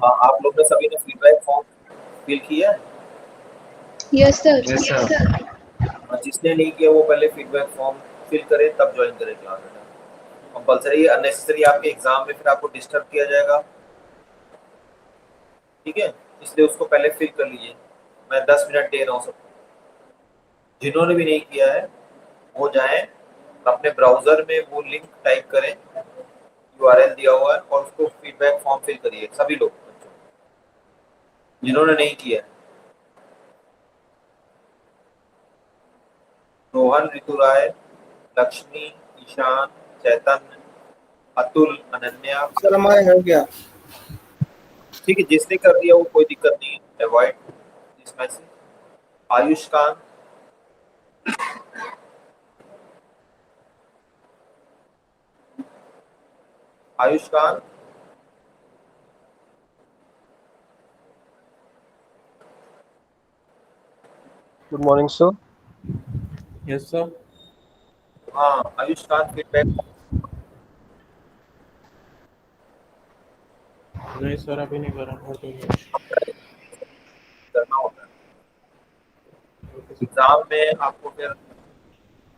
आप लोग ने सभी ने फीडबैक फॉर्म फिल किया है? Yes sir. Yes sir. जिसने नहीं किया वो पहले फीडबैक फॉर्म फिल करे तब ज्वाइन करे क्लास। कंपलसरी अननेसेसरी आपके एग्जाम में फिर आपको डिस्टर्ब किया जाएगा, ठीक है? इसलिए उसको पहले फिल कर लीजिए। मैं 10 मिनट दे रहा हूँ सबको। जिन्होंने भी नहीं किया है वो जाएं अपने ब्राउजर में, वो लिंक टाइप करें, यूआरएल दिया हुआ है, और उसको फीडबैक फॉर्म फिल करिए सभी लोग, जिन्होंने नहीं किया है। रोहन, ऋतु राय, लक्ष्मी, ईशान, चैतन्य, अतुल, अनन्या। सर हमारा हो गया। ठीक है, जिसने कर दिया वो कोई दिक्कत नहीं है, avoid this message. Ayushkant, Ayushkant, good morning sir. Yes sir. हाँ आयुष्कांत फीडबैक नहीं सर, अभी नहीं करा। करना होता है। एग्जाम में आपको फिर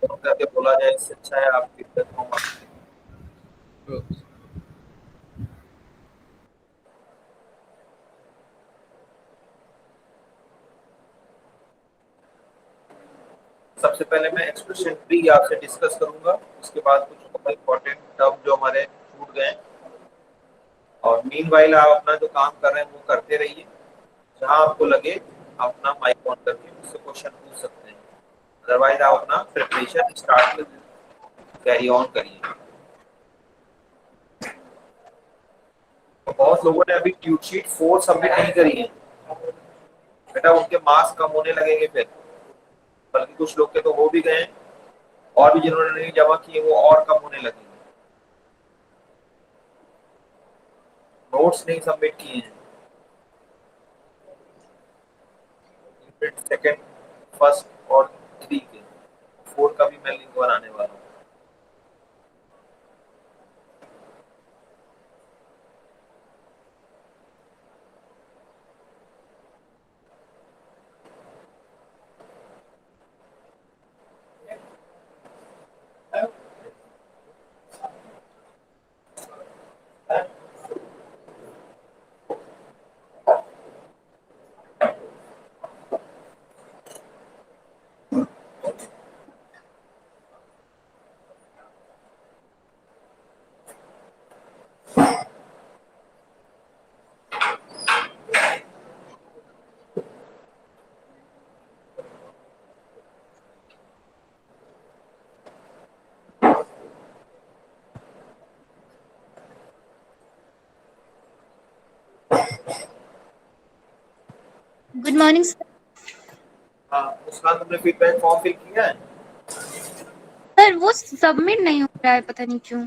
फोन करके बोला जाए, इससे अच्छा है आप फीडबैक फॉर्म। सबसे पहले मैं एक्सप्रेशन ट्री आपसे डिस्कस करूंगा, उसके बाद कुछ और इम्पोर्टेंट टर्म जो हमारे छूट गए। और मीनवाइल आप अपना जो काम कर रहे हैं वो करते रहिए। जहां आपको लगे आप अपना माइक ऑन करके मुझसे क्वेश्चन पूछ सकते हैं, अदरवाइज आप अपना प्रिपरेशन स्टार्ट कर दीजिए, कैरी ऑन करिए। तो बहुत लोगों ने अभी ट्यूट शीट 4 सबमिट नहीं करी है बेटा, उनके मार्क्स कम होने लगेंगे फिर, बल्कि कुछ लोग के तो हो भी गए, और भी जिन्होंने नहीं जमा किए वो और कम होने लगेंगे। नोट्स नहीं सबमिट किए हैं, सेकंड, फर्स्ट और 3 के, 4 का भी मैं लिंक बनाने वाला हूँ। Good morning sir. हाँ मुस्कान, तुमने फीडबैक फॉर्म फिल किया है? सर वो सबमिट नहीं हो रहा है, पता नहीं क्यों।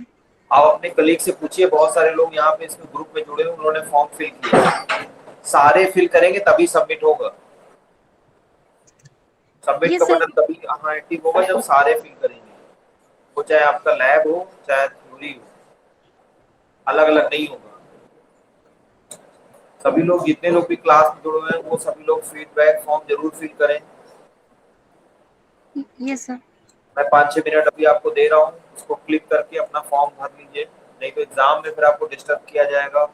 आप अपने कलीग से पूछिए, बहुत सारे लोग यहाँ पे इसमें ग्रुप में जुड़े हैं, उन्होंने फॉर्म फिल किया है। सारे फिल करेंगे तभी सबमिट होगा। सबमिट ये का सर। बटन तभी हाँ एक्टिव होगा जब सारे फिल करेंगे, वो चाहे आपका लैब हो चाहे थ्योरी हो, अलग अलग नहीं होगा। सभी लोग, जितने लोग भी क्लास में जुड़े हुए हैं वो सभी लोग फीडबैक फॉर्म जरूर फिल करें। ये सर। मैं 5-6 मिनट अभी आपको दे रहा हूँ, उसको क्लिक करके अपना फॉर्म भर लीजिए, नहीं तो एग्जाम में फिर आपको डिस्टर्ब किया जाएगा,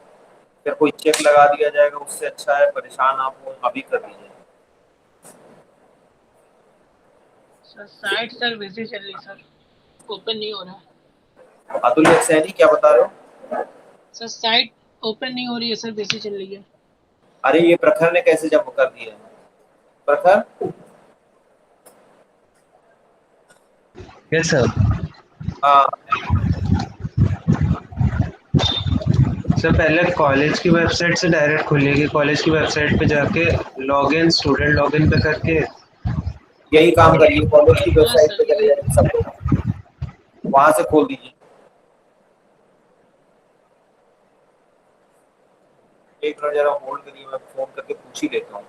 फिर कोई चेक लगा दिया जाएगा। उससे अच्छा है परेशान आप हो, अभी कर लीजिए। सर साइट सर बिजी चल रही सर, ओपन नहीं हो रहा। अतुल सैनी क्या बता रहे हो? सर साइट ओपन नहीं हो रही है सर, बिजी चल रही है। अरे ये प्रखर ने कैसे जमा कर दिया है? प्रखर, यस सर। हाँ सर पहले कॉलेज की वेबसाइट से डायरेक्ट खुलेगी, कॉलेज की वेबसाइट पे जाके लॉगिन, स्टूडेंट लॉगिन पे करके। यही काम करिए, कॉलेज की हाँ वेबसाइट सर पे चले यही। जाइए सब लोग, वहां से खोल दीजिए। एक मिनट जरा होल्ड करिए, मैं फोन करके पूछ ही लेता हूँ।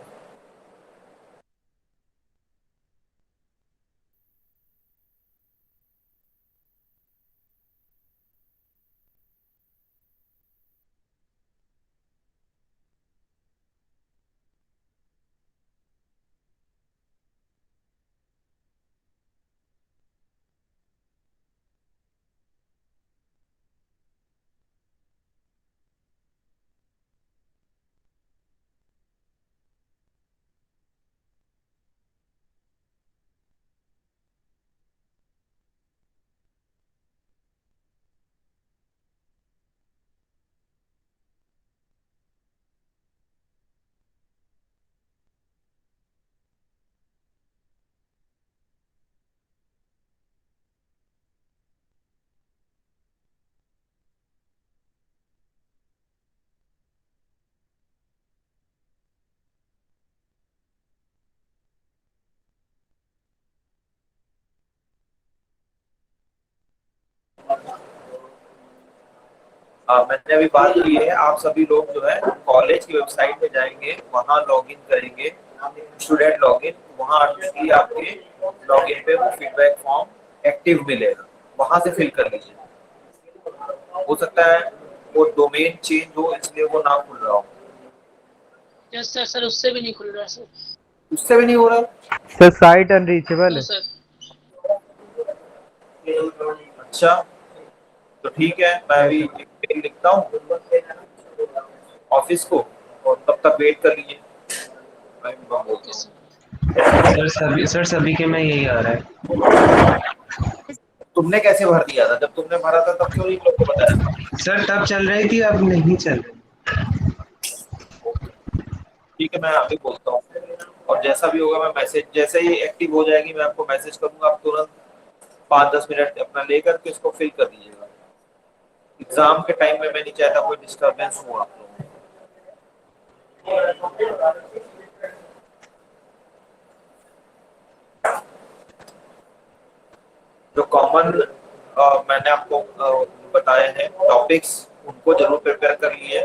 मैंने अभी बात की है, आप सभी लोग जो है कॉलेज की वेबसाइट पे जाएंगे, वहाँ लॉगिन करेंगे, स्टूडेंट लॉगिन, वहाँ ऑटोमेटिकली आपके लॉगिन पे वो फीडबैक फॉर्म एक्टिव मिलेगा, वहाँ से फिल कर लीजिए। हो सकता है वो डोमेन चेंज हो इसलिए वो ना खुल रहा हो। यस सर, सर उससे भी नहीं खुल रहा है सर। उससे भी नहीं हो रहा। सर साइट अनरीचेबल नो है। सर। अच्छा, तो ठीक है, मैं भी एक मेल लिखता हूँ ऑफिस को, और तब तक वेट कर लीजिए। मैं भी बोलता ओके हूँ। सर। सर सभी के में यही आ रहा है। तुमने कैसे भर दिया था? जब तुमने भरा था तब क्यों नहीं लोग को बताया? सर तब चल रही थी, अब नहीं चल रही। ठीक है, मैं अभी बोलता हूँ, और जैसा भी होगा मैं मैसेज, जैसे ही एक्टिव हो जाएगी मैं आपको मैसेज करूंगा, आप तुरंत 5-10 मिनट अपना लेकर के इसको फिल कर दीजिएगा। एग्जाम के टाइम में मैं नहीं चाहता कोई डिस्टरबेंस हो आप लोगों को। जो कॉमन मैंने आपको बताए हैं टॉपिक्स, उनको जरूर प्रिपेयर कर लिए।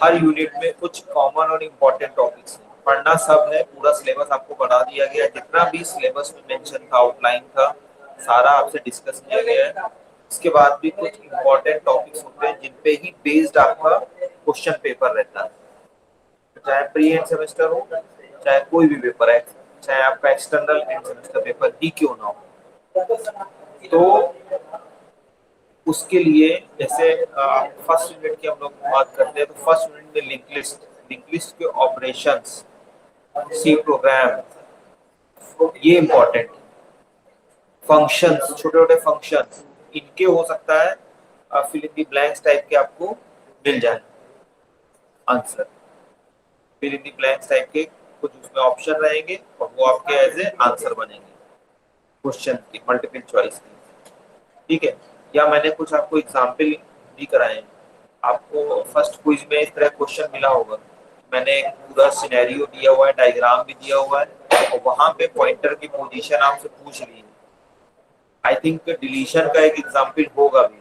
हर यूनिट में कुछ कॉमन और इम्पोर्टेंट टॉपिक्स हैं, पढ़ना सब है, पूरा सिलेबस आपको बढ़ा दिया गया है, जितना भी सिलेबस में मेंशन था, आउटलाइन था, सारा आपसे डिस्कस किया गया है। इसके बाद भी कुछ इम्पोर्टेंट टॉपिक्स होते हैं जिन पे ही बेस्ड आपका क्वेश्चन पेपर रहता है, चाहे प्री एंड सेमेस्टर हो, चाहे कोई भी पेपर है, चाहे आपका एक्सटर्नल एंड सेमेस्टर पेपर ही क्यों ना हो। तो उसके लिए जैसे फर्स्ट यूनिट की हम लोग बात करते हैं, तो फर्स्ट यूनिट में लिंक लिस्ट के ऑपरेशंस, सी प्रोग्राम, ये इंपॉर्टेंट। फंक्शंस, छोटे छोटे फंक्शंस, इनके हो सकता है fill in the blanks type के आपको मिल जाए answer. Fill in the blanks type के कुछ उसमें ऑप्शन रहेंगे और वो आपके एज ए आंसर बनेंगे क्वेश्चन की, मल्टीपल चॉइस की। ठीक है, या मैंने कुछ आपको एग्जाम्पल भी कराए हैं। आपको फर्स्ट क्विज में इस तरह क्वेश्चन मिला होगा, मैंने एक पूरा सिनेरियो दिया हुआ है, डायग्राम भी दिया हुआ है, और वहां पे पॉइंटर की पोजीशन आपसे पूछ ली है। आई थिंक डिलीशन का एक एग्जाम्पल होगा भी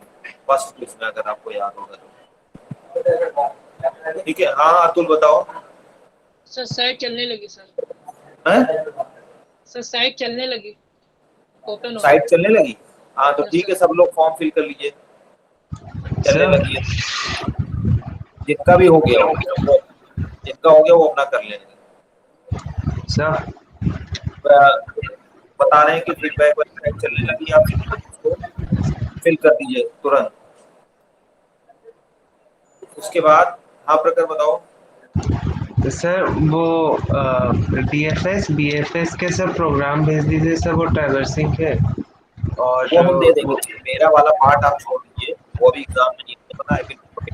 फर्स्ट क्विज में, अगर आपको याद होगा तो। ठीक है, हाँ अतुल बताओ। सर साइट चलने लगी सर। हैं? सर साइट चलने लगी, ओपन हो साइट चलने लगी? हाँ तो गई। यस ठीक है, सर। सब लोग फॉर्म फिल कर लीजिए, चलने सर लगी है। जिनका भी हो गया हो, जिनका हो गया वो अपना कर लेंगे। सर बता रहे हैं कि फीडबैक वेबसाइट चलने लगी, आप उसको फिल कर दीजिए तुरंत। उसके बाद हाँ प्रकर बताओ। सर वो डीएफएस बीएफएस के सब प्रोग्राम भेज दीजिए सर, वो ट्रैवर्सिंग के। और वो हम दे वो देंगे, मेरा वाला पार्ट आप छोड़ दीजिए, वो अभी एग्जाम नहीं है, पता है बिल्कुल।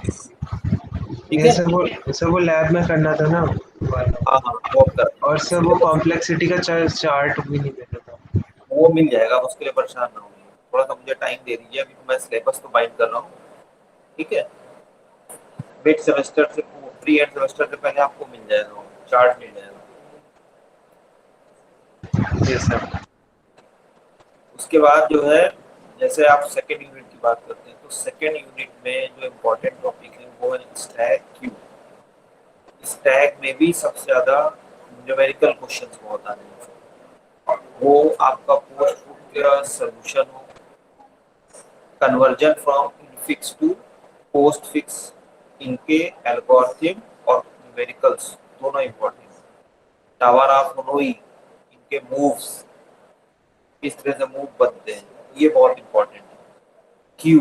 ठीक ये है, सर वो लैब में करना था ना। हाँ हाँ वो अब कर, और सर वो कॉम्प्लेक्सिटी का चार्ट भी नहीं देना था। वो मिल जाएगा, उसके लिए परेशान ना होइए, थोड़ा सा मुझे टाइम दे दीजिए, अभी मैं सिलेबस तो बाइंड कर रहा हूँ। ठीक है, मिड सेमेस्टर से प्री एंड सेमेस्टर से पहले आपको मिल जाएगा, चार्ट मिल जाएगा। जी सर। उसके बाद जो है, जैसे आप सेकेंड यूनिट की बात करते हैं, तो सेकेंड यूनिट में जो इम्पोर्टेंट टॉपिक है वो है स्टैक क्यू। स्टैक में भी सबसे ज्यादा न्यूमेरिकल क्वेश्चंस बहुत आने हैं, वो आपका पोस्ट का सोल्यूशन हो, conversion from infix to post fix, इनके एल्गोरिथम और न्यूमेरिकल्स दोनों इम्पोर्टेंट। टावर ऑफ मनोई, इनके मूव्स, किस तरह से मूव बनते हैं, ये बहुत इंपॉर्टेंट है। क्यू,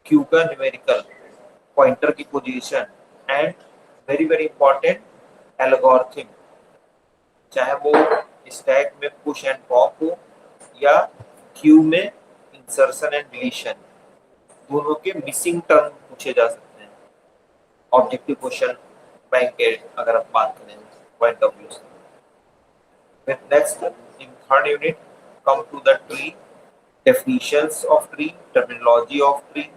क्यू का न्यूमेरिकल, पॉइंटर की position, and very very important algorithm, चाहे वो स्टैक में पुश एंड पॉप हो या क्यू में इंसर्शन एंड डिलीशन, दोनों के मिसिंग टर्म पूछे जा सकते हैं ऑब्जेक्टिव क्वेश्चन बैंक के, अगर आप बात करें पॉइंट ऑफ व्यू से। Next in third unit come to the tree, definitions of tree, terminology of tree,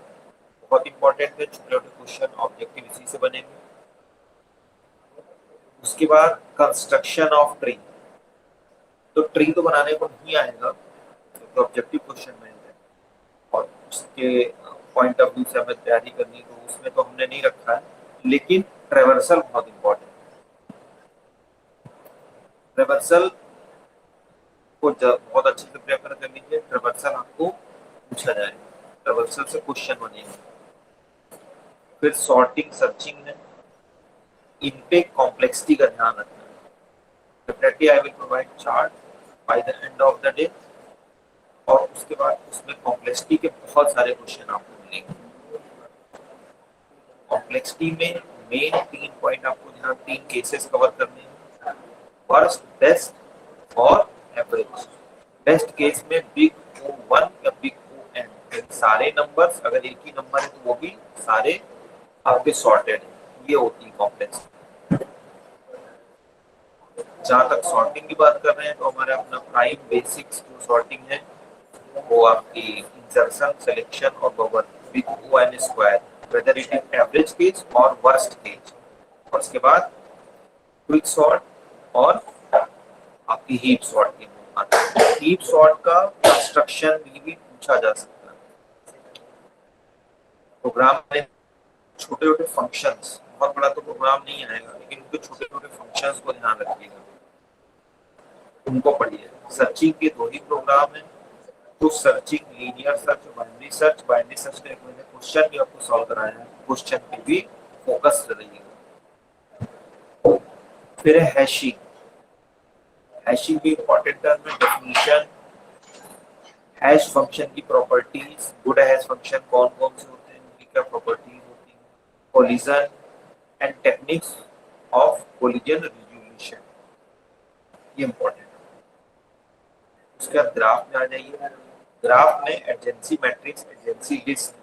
बहुत इंपॉर्टेंट है, छोटे छोटे क्वेश्चन ऑब्जेक्टिव इसी से बनेंगे। उसके बाद कंस्ट्रक्शन ऑफ ट्री, तो ट्री तो बनाने को नहीं आएगा क्योंकि ऑब्जेक्टिव क्वेश्चन में है, और उसके पॉइंट ऑफ व्यू से हमें तैयारी करनी है, तो उसमें तो हमने नहीं रखा है, लेकिन ट्रेवर्सल बहुत इंपॉर्टेंट। ट्रेवर्सल को बहुत अच्छे से प्रेफर कर लीजिए, ट्रेवर्सल आपको पूछा जाएगा, ट्रेवर्सल से क्वेश्चन बनेगा। फिर सॉर्टिंग, सर्चिंग है, इन पे कॉम्प्लेक्सिटी का ध्यान रखना है। Definitely I will provide chart by the end of the day, और उसके बाद उसमें कॉम्प्लेक्सिटी के बहुत सारे क्वेश्चन आपको मिलेंगे। कॉम्प्लेक्सिटी में मेन 3 पॉइंट आपको ध्यान, 3 केसेस कवर करने हैं, वर्स्ट, बेस्ट और एवरेज। बेस्ट केस में बिग O1 या बिग ON, सारे नंबर्स अगर एक ही नंबर है तो वो भी सारे आपके सॉर्टेड हैं, ये होती है कॉम्प्लेक्स। जहाँ तक सॉर्टिंग की बात कर रहे हैं तो हमारे अपना प्राइम बेसिक्स जो सॉर्टिंग है वो आपकी इंसर्शन, सिलेक्शन और bubble, big O and square, whether it is average case और वर्स्ट केस। और उसके बाद क्विक सॉर्ट और आपकी हीप सॉर्ट की बात। हीप सॉर्ट का कंस्ट्रक्शन भी पूछा जा सकता है। प्रोग्राम में छोटे छोटे फंक्शंस, बहुत बड़ा तो प्रोग्राम नहीं आएगा, लेकिन उनके छोटे छोटे फंक्शंस को ध्यान रखिएगा, उनको पढ़िए। सर्चिंग के 2 ही प्रोग्राम है, तो searching, linear search, binary search. Binary search का एक मैंने क्वेश्चन भी आपको सॉल्व कराया है, क्वेश्चन पे भी फोकस रहिएगा। फिर है हैशिंग। हैशिंग भी इंपॉर्टेंट टर्म है, डेफिनेशन, हैश फंक्शन की प्रॉपर्टीज, गुड हैश फंक्शन कौन कौन से होते हैं, उनकी क्या प्रॉपर्टीज होती है, collision and techniques of collision resolution, ये इंपॉर्टेंट है। उसके बाद ग्राफ में आ जाइए। ग्राफ में एडजेंसी मैट्रिक्स, एडजेंसी लिस्ट,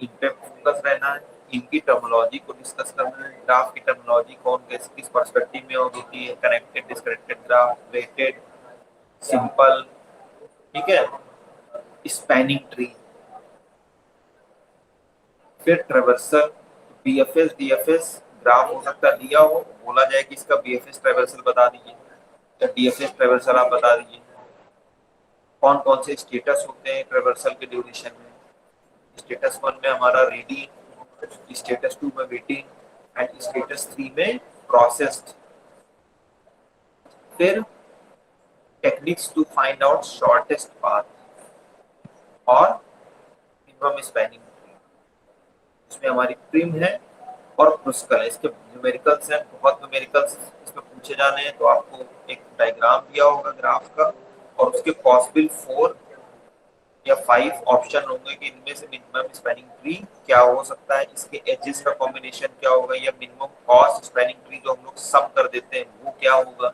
इन पे फोकस रहना है, इनकी टर्मिनोलॉजी को डिस्कस करना है। ग्राफ की टर्मिनोलॉजी कौन किस पर्सपेक्टिव में होती है, connected, disconnected graph, weighted, simple, ठीक है, स्पैनिंग ट्री। फिर ट्रेवर्सल, बीएफएस, डीएफएस ग्राफ हो सकता है दिया हो, बोला जाए कि इसका बीएफएस ट्रेवर्सल बता दीजिए या डीएफएस ट्रेवर्सल आप बता दीजिए। कौन कौन से स्टेटस होते हैं ट्रेवर्सल के ड्यूरेशन में। स्टेटस 1 में हमारा रेडी, स्टेटस 2 में वेटिंग एंड स्टेटस 3 में प्रोसेस्ड। फिर techniques to find out shortest path और मिनिमम स्पैनिंग ट्री, इसमें हमारी प्रिम है और क्रुस्कल है। इसके न्यूमेरिकल्स हैं, बहुत न्यूमेरिकल्स इसमें पूछे जाने हैं, तो आपको एक डायग्राम दिया होगा ग्राफ का और उसके पॉसिबल 4 या 5 ऑप्शन होंगे कि इनमें से मिनिमम स्पैनिंग ट्री क्या हो सकता है, इसके एजेस का कॉम्बिनेशन क्या होगा, या मिनिमम कॉस्ट स्पैनिंग ट्री जो हम लोग सम कर देते हैं वो क्या होगा।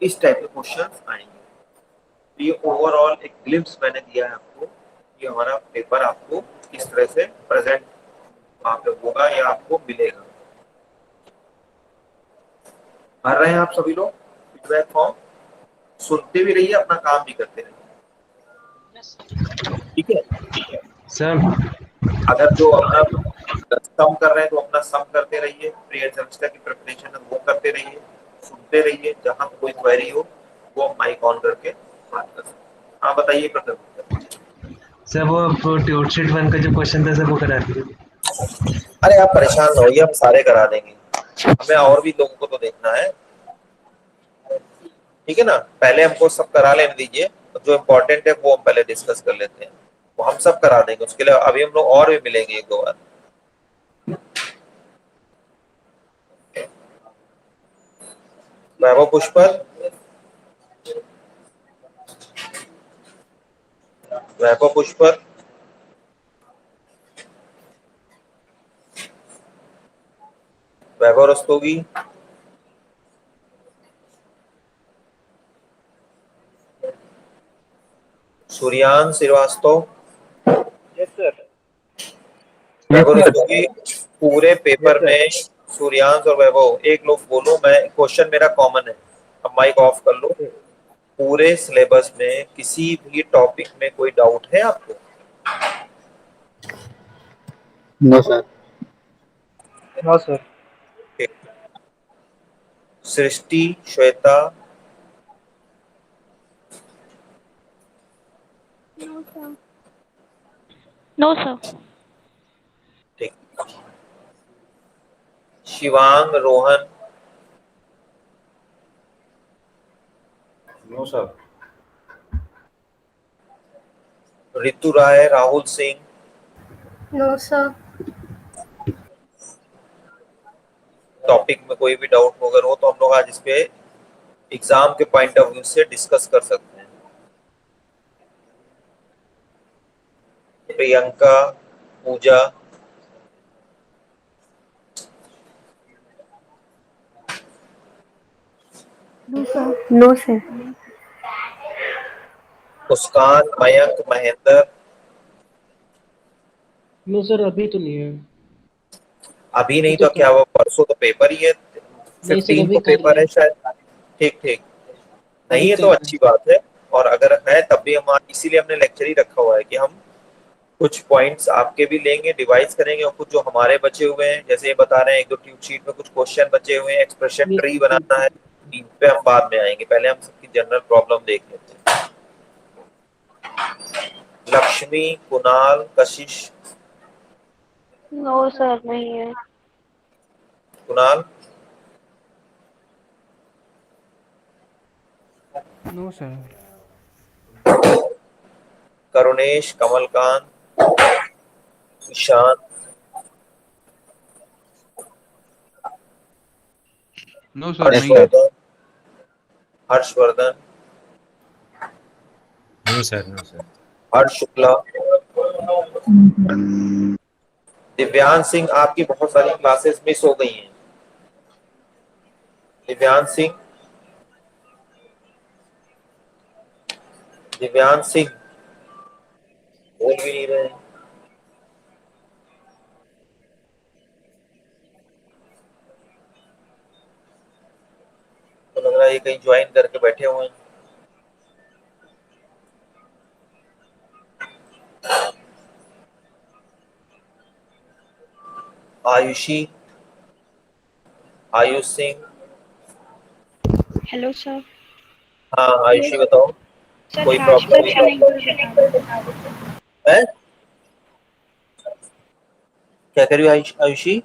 इस टाइप के क्वेश्चंस आएंगे। ये ओवरऑल एक ग्लिम्स मैंने दिया है आपको, ये हमारा पेपर आपको किस तरह से प्रेजेंट वहां पे होगा या आपको मिलेगा। भर रहे हैं आप सभी लोग फीडबैक फॉर्म, सुनते भी रहिए, अपना काम भी करते रहिए, ठीक है। सर अगर जो अपना सम कर रहे हैं तो अपना सम करते रहिए, प्री सेमेस्टर की प्रिपरेशन है वो करते रहिए, सुनते रहिए, जहां कोई क्वेरी हो वो माइक ऑन करके बात कर सकते हैं। हाँ बताइए प्रथम। सर वो ट्यूटशीट 1 का जो क्वेश्चन था सर वो करा दीजिए। अरे आप परेशान न होइए, हम सारे करा देंगे, हमें और भी लोगों को तो देखना है, ठीक है ना। पहले हमको सब करा लेने दीजिए, जो इम्पोर्टेंट है वो हम पहले डिस्कस कर लेते हैं, वो हम सब करा देंगे। उसके लिए अभी हम लोग और भी मिलेंगे 1-2 बार। वैभव पुष्पर, वैभव पुष्पर, वैभव रस्तोगी, सूर्यान श्रीवास्तव, यस सर। वैभव रस्तोगी। पूरे पेपर में सूर्यांश और वैभव एक लोग बोलो, मैं क्वेश्चन मेरा कॉमन है, अब माइक ऑफ कर लो। पूरे सिलेबस में किसी भी टॉपिक में कोई डाउट है आपको? No sir. No sir. Srishti, Shweta, no sir. Shivang Rohan. No sir. Ritu Rai, Rahul Singh. No sir. Topic में कोई भी डाउट अगर हो तो हम लोग आज इस पे एग्जाम के पॉइंट ऑफ व्यू से डिस्कस कर सकते हैं। Priyanka, Pooja. No sir. Muskan, Mayank, Mahendra. No sir, अभी तो नहीं है। अभी नहीं ये तो तो क्या, वो परसों तो पेपर ही है। नहीं सर, 15 अभी को कर रहे पेपर है हैं। शायद। ठीक ठीक। अभी नहीं है कर तो रहे हैं। अच्छी बात है। और अगर है तब भी हम इसीलिए हमने लेक्चर ही रखा हुआ है कि हम कुछ पॉइंट्स आपके भी लेंगे, डिवाइस करेंगे, और कुछ जो हमारे बचे हुए हैं जैसे ये बता रहे हैं, एक दो ट्यूब शीट में कुछ क्वेश्चन बचे हुए हैं, एक्सप्रेशन ये ट्री बनाना है, इन पे हम बाद में आएंगे। पहले हम सबकी जनरल प्रॉब्लम देख लेते हैं। लक्ष्मी, कुणाल, कशिश। नो सर नहीं है। Kunal, no sir. Karunesh, Kamalkant, Ishan, no sir नहीं है। Harshvardhan, Harshvardhan, no sir. No sir. Harsh Shukla. Divyansh Singh, आपकी बहुत सारी क्लासेस मिस हो गई हैं। दिव्यांश सिंह, दिव्यांश सिंह बोल भी नहीं रहे हैं। तो लग रहा है ये कहीं ज्वाइन करके बैठे हुए हैं। आयुषी, आयुष सिंह। Hello sir. हाँ आयुषी बताओ, सर कोई हैश प्रॉब्लम फंक्शन एक बार बता दो। है? क्या कह रही हो Ayushi?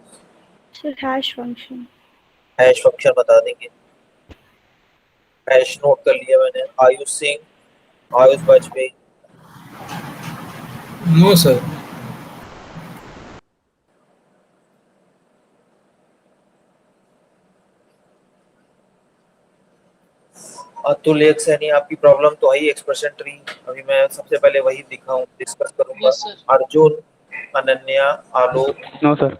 Sir hash function. Hash function बता देंगे। हैश नोट कर लिया मैंने। आयुष सिंह, आयुष वाजपेयी। No sir. अतुल एक सैनी, आपकी प्रॉब्लम तो आई एक्सप्रेशन ट्री। अभी मैं सबसे पहले वही दिखाऊं, डिस्कस करूंगा। Yes sir. Arjun, Ananya, Alok. No sir.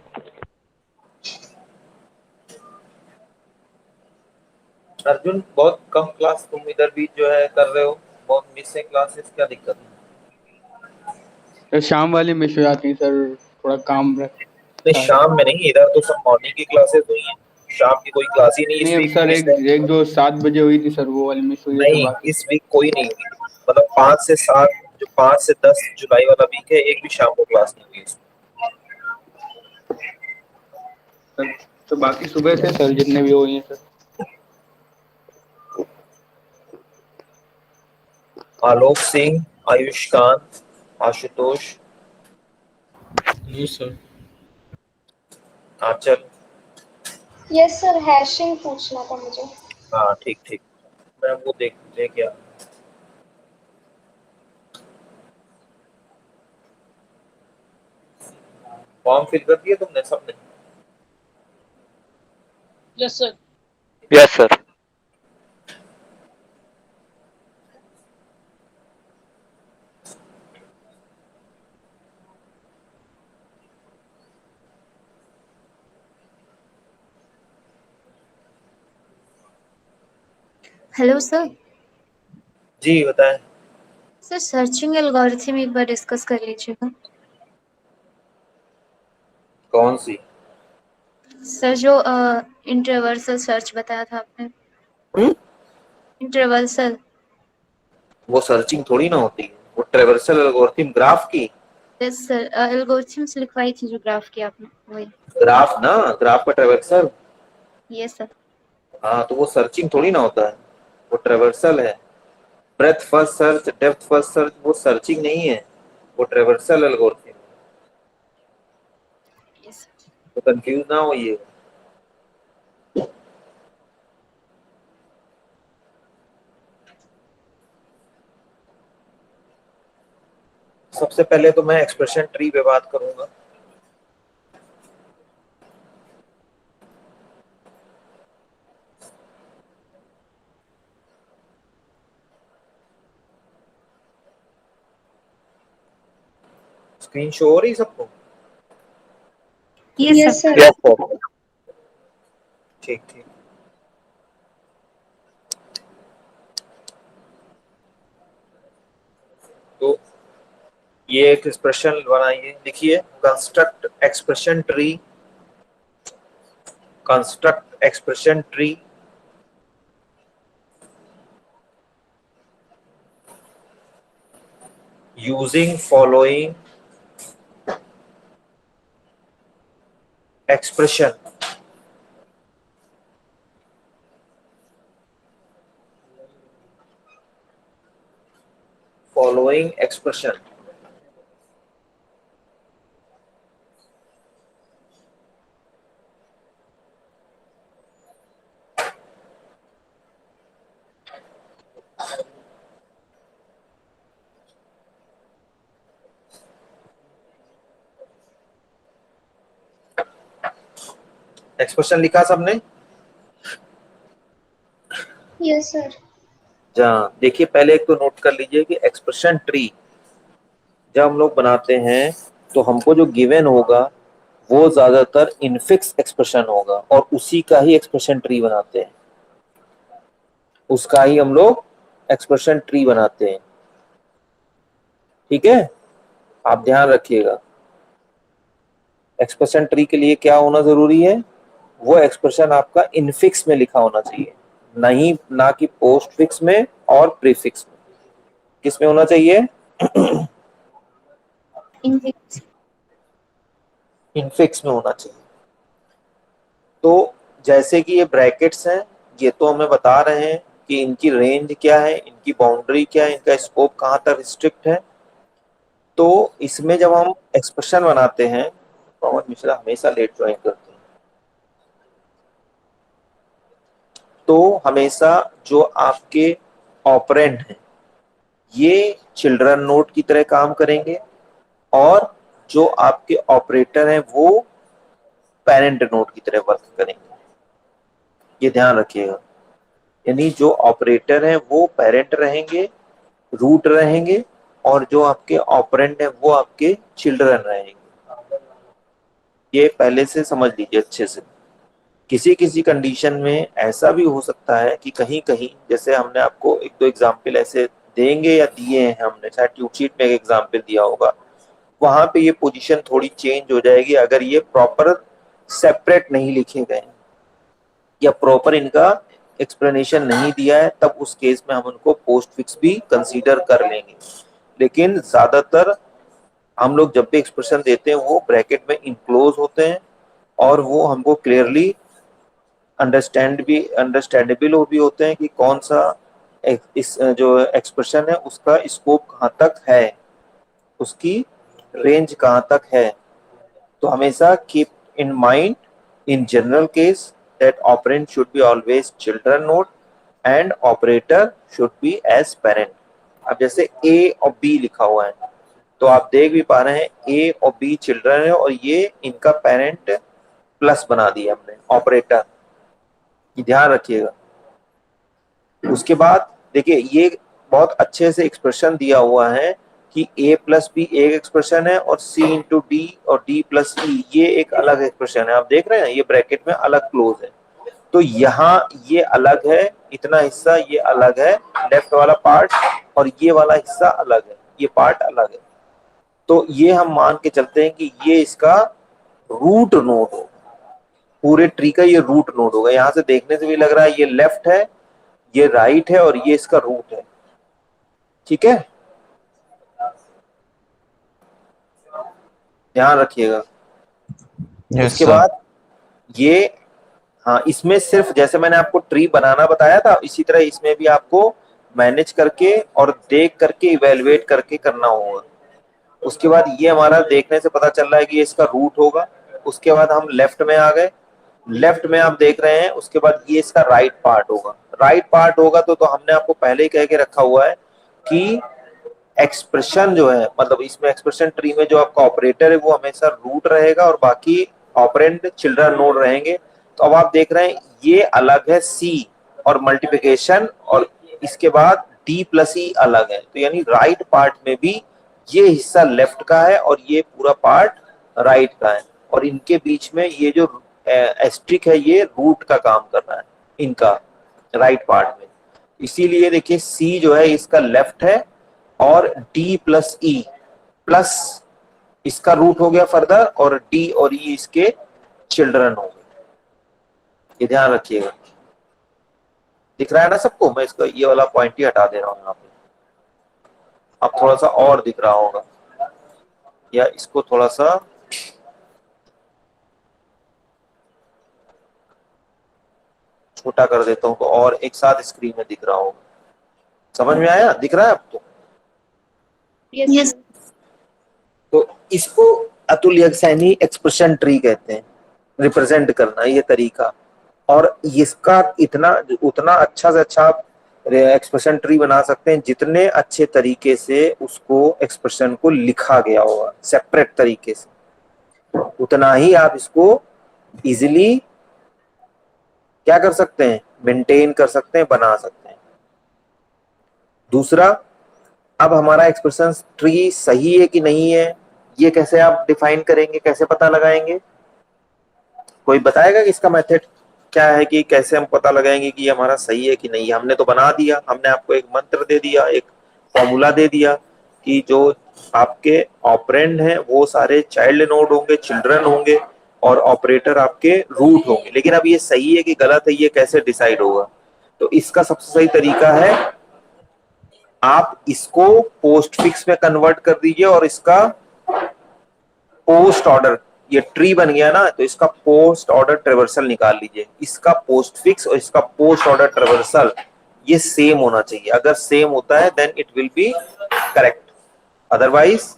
Arjun बहुत कम क्लास तुम इधर भी जो है कर रहे हो, बहुत मिस है क्लासेस, क्या दिक्कत है? सर शाम वाली मिस हो जाती है सर, थोड़ा काम नहीं रहता है। शाम में नहीं, इधर तो सब मॉर्निंग की क्लासेस हुई हैं। शाम की कोई क्लास ही नहीं इस नहीं अब वीक सर मिस एक है। एक दो 7 बजे हुई थी सर, वो वाली मिस हुई है सर, नहीं बाकी इस वीक कोई नहीं हुई। मतलब 5 से 7, जो 5 से 10 जुलाई वाला वीक है, एक भी शाम को क्लास नहीं हुई इसमें। सर तो बाकी सुबह से सर जितने भी हुई हैं sir. Alok Singh, आयुष्कांत, Ashutosh, no sir. आंचल। यस सर, हैशिंग पूछना था मुझे। हाँ ठीक ठीक, मैं वो देख लेके आ। फॉर्म फिल कर दिया तुमने सबने? Yes sir. Yes sir. Hello sir. जी बताएं। सर सर्चिंग एल्गोरिथम एक बार डिस्कस कर लीजिएगा। कौन सी? सर जो इंटरवर्सल सर्च बताया था आपने। इंटरवर्सल। वो सर्चिंग थोड़ी ना होती है, वो ट्रेवर्सल एल्गोरिथम ग्राफ की। यस सर, एल्गोरिथम्स लिखवाई थी जो ग्राफ की आपने, वही। ग्राफ ना, ग्राफ का ट्रेवर्सल। Yes sir. हाँ तो वो सर्चिंग थोड़ी ना होता है, वो ट्रेवर्सल है। Breath first search, depth first search, वो सर्चिंग नहीं है, वो ट्रेवर्सल एल्गोरिथम। यस। तो कंफ्यूज ना होइए। सबसे पहले तो मैं एक्सप्रेशन ट्री पे बात करूंगा। स्क्रीन शो हो रही सबको? Yes Yes, sir. sir. ठीक ठीक। तो ये एक एक्सप्रेशन बनाइए, लिखिए construct expression tree, construct expression tree using following expression. Following expression. Expression लिखा सबने? Yes, sir. जहाँ देखिए, पहले एक तो नोट कर लीजिए कि एक्सप्रेशन ट्री जब हम लोग बनाते हैं तो हमको जो गिवन होगा वो ज्यादातर इनफिक्स एक्सप्रेशन होगा और उसी का ही एक्सप्रेशन ट्री बनाते हैं, उसका ही हम लोग एक्सप्रेशन ट्री बनाते हैं। ठीक है, आप ध्यान रखिएगा। एक्सप्रेशन ट्री के लिए क्या होना जरूरी है? वो एक्सप्रेशन आपका इनफिक्स में लिखा होना चाहिए, नहीं ना कि पोस्ट फिक्स में और प्रीफिक्स में। किस में होना चाहिए? इनफिक्स में होना चाहिए। तो जैसे कि ये ब्रैकेट्स हैं, ये तो हमें बता रहे हैं कि इनकी रेंज क्या है, इनकी बाउंड्री क्या है, इनका स्कोप कहाँ तक रिस्ट्रिक्ट है। तो इसमें जब हम एक्सप्रेशन बनाते हैं, पवन मिश्रा हमेशा लेट ज्वाइन करते हैं, तो हमेशा जो आपके ऑपरेंड हैं ये चिल्ड्रन नोड की तरह काम करेंगे और जो आपके ऑपरेटर हैं वो पेरेंट नोड की तरह वर्क करेंगे। ये ध्यान रखिएगा, यानी जो ऑपरेटर हैं वो पेरेंट रहेंगे, रूट रहेंगे, और जो आपके ऑपरेंड हैं वो आपके चिल्ड्रन रहेंगे। ये पहले से समझ लीजिए अच्छे से। किसी किसी कंडीशन में ऐसा भी हो सकता है कि कहीं कहीं, जैसे हमने आपको एक दो एग्जाम्पल ऐसे देंगे या दिए हैं हमने, शायद ट्यूटशीट में एक एग्जाम्पल दिया होगा, वहां पे ये पोजीशन थोड़ी चेंज हो जाएगी अगर ये प्रॉपर सेपरेट नहीं लिखे गए या प्रॉपर इनका एक्सप्लेनेशन नहीं दिया है, तब उस केस में हम उनको पोस्ट फिक्स भी कंसीडर कर लेंगे। लेकिन ज्यादातर हम लोग जब भी एक्सप्रेशन देते हैं वो ब्रैकेट में इनक्लोज होते हैं और वो हमको क्लियरली अंडरस्टैंडेबल भी होते हैं कि कौन सा इस जो एक्सप्रेशन है उसका स्कोप कहाँ तक है, उसकी रेंज कहाँ तक है। तो हमेशा keep in mind in general case that operand should be always children node and operator should be as parent। अब जैसे A और B लिखा हुआ है तो आप देख भी पा रहे हैं A और B चिल्ड्रन है और ये इनका पेरेंट प्लस बना दिया हमने ऑपरेटर, ये ध्यान रखिएगा। उसके बाद देखिए ये बहुत अच्छे से एक्सप्रेशन दिया हुआ है कि A प्लस बी एक एक्सप्रेशन है और C इंटू डी और D प्लस E ये एक अलग एक्सप्रेशन है। आप देख रहे हैं ये ब्रैकेट में अलग क्लोज है, तो यहाँ ये अलग है, इतना हिस्सा ये अलग है, लेफ्ट वाला पार्ट, और ये वाला हिस्सा अलग है, ये पार्ट अलग है। तो ये हम मान के चलते हैं कि ये इसका रूट नोड होगा, पूरे ट्री का ये रूट नोड होगा। यहाँ से देखने से भी लग रहा है ये लेफ्ट है, ये राइट है और ये इसका रूट है। ठीक है, ध्यान रखिएगा। उसके बाद ये, हाँ, इसमें सिर्फ जैसे मैंने आपको ट्री बनाना बताया था इसी तरह इसमें भी आपको मैनेज करके और देख करके इवेलुएट करके करना होगा। उसके बाद ये हमारा देखने से पता चल रहा है कि ये इसका रूट होगा। उसके बाद हम लेफ्ट में आ गए, लेफ्ट में आप देख रहे हैं, उसके बाद ये इसका राइट पार्ट होगा। राइट पार्ट होगा तो हमने आपको पहले ही कह के रखा हुआ है कि एक्सप्रेशन जो है, मतलब इसमें एक्सप्रेशन ट्री में जो आपका ऑपरेटर है वो हमेशा रूट रहेगा और बाकी ऑपरेंड चिल्ड्रन नोड रहेंगे। तो अब आप देख रहे हैं ये अलग है सी और मल्टीप्लिकेशन, और इसके बाद डी प्लस ई अलग है। तो यानी राइट पार्ट में भी ये हिस्सा लेफ्ट का है और ये पूरा पार्ट राइट का है, और इनके बीच में ये जो एस्ट्रिक है ये रूट का काम कर रहा है इनका राइट पार्ट में। इसीलिए देखिए सी जो है इसका लेफ्ट है और डी प्लस ई प्लस इसका रूट हो गया फर्दर, और डी और ई इसके चिल्ड्रन हो गए। ये ध्यान रखिएगा। दिख रहा है ना सबको? मैं इसका ये वाला पॉइंट ही हटा दे रहा हूं यहाँ पे। अब थोड़ा सा और दिख रहा होगा, या इसको थोड़ा सा छोटा कर देता हूँ तो और एक साथ स्क्रीन में दिख रहा होगा। समझ में आया? दिख रहा है आपको? यस। तो इसको अतुल्यसैनी एक्सप्रेशन ट्री कहते हैं, रिप्रेजेंट करना ये तरीका। और इसका इतना उतना अच्छा से अच्छा आप एक्सप्रेशन ट्री बना सकते हैं जितने अच्छे तरीके से उसको एक्सप्रेशन को लिखा गया होगा सेपरेट तरीके से, उतना ही आप इसको इजीली क्या कर सकते हैं, मेंटेन कर सकते हैं, बना सकते हैं। दूसरा, अब हमारा एक्सप्रेशन ट्री सही है कि नहीं है ये कैसे आप डिफाइन करेंगे, कैसे पता लगाएंगे? कोई बताएगा कि इसका मेथड क्या है, कि कैसे हम पता लगाएंगे कि ये हमारा सही है कि नहीं है? हमने तो बना दिया, हमने आपको एक मंत्र दे दिया, एक फॉर्मूला दे दिया कि जो आपके ऑपरेंड हैं वो सारे चाइल्ड नोड होंगे, चिल्ड्रन होंगे, और ऑपरेटर आपके रूट होंगे। लेकिन अब ये सही है कि गलत है ये कैसे डिसाइड होगा? तो इसका सबसे सही तरीका है आप इसको पोस्ट फिक्स में कन्वर्ट कर दीजिए और इसका पोस्ट ऑर्डर, ये ट्री बन गया ना, तो इसका पोस्ट ऑर्डर ट्रेवर्सल निकाल लीजिए। इसका पोस्ट फिक्स और इसका पोस्ट ऑर्डर ट्रेवर्सल ये सेम होना चाहिए। अगर सेम होता है then it will be correct, otherwise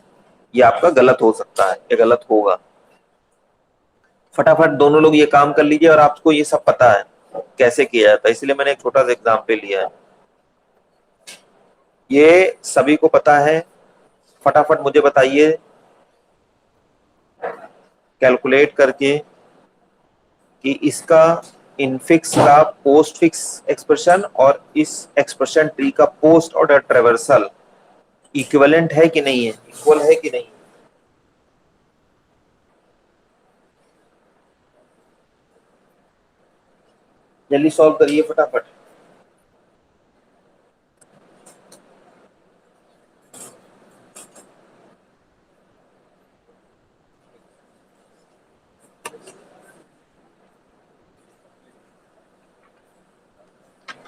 ये आपका गलत हो सकता है, ये गलत होगा। फटाफट दोनों लोग ये काम कर लीजिए, और आपको ये सब पता है कैसे किया जाता है, इसलिए मैंने एक छोटा सा एग्जाम्पल लिया है, ये सभी को पता है। फटाफट मुझे बताइए कैलकुलेट करके कि इसका इनफिक्स का पोस्ट फिक्स एक्सप्रेशन और इस एक्सप्रेशन ट्री का पोस्ट ऑर्डर ट्रेवर्सल इक्विवेलेंट है कि नहीं है, इक्वल है कि नहीं? जल्दी सॉल्व करिए फटाफट।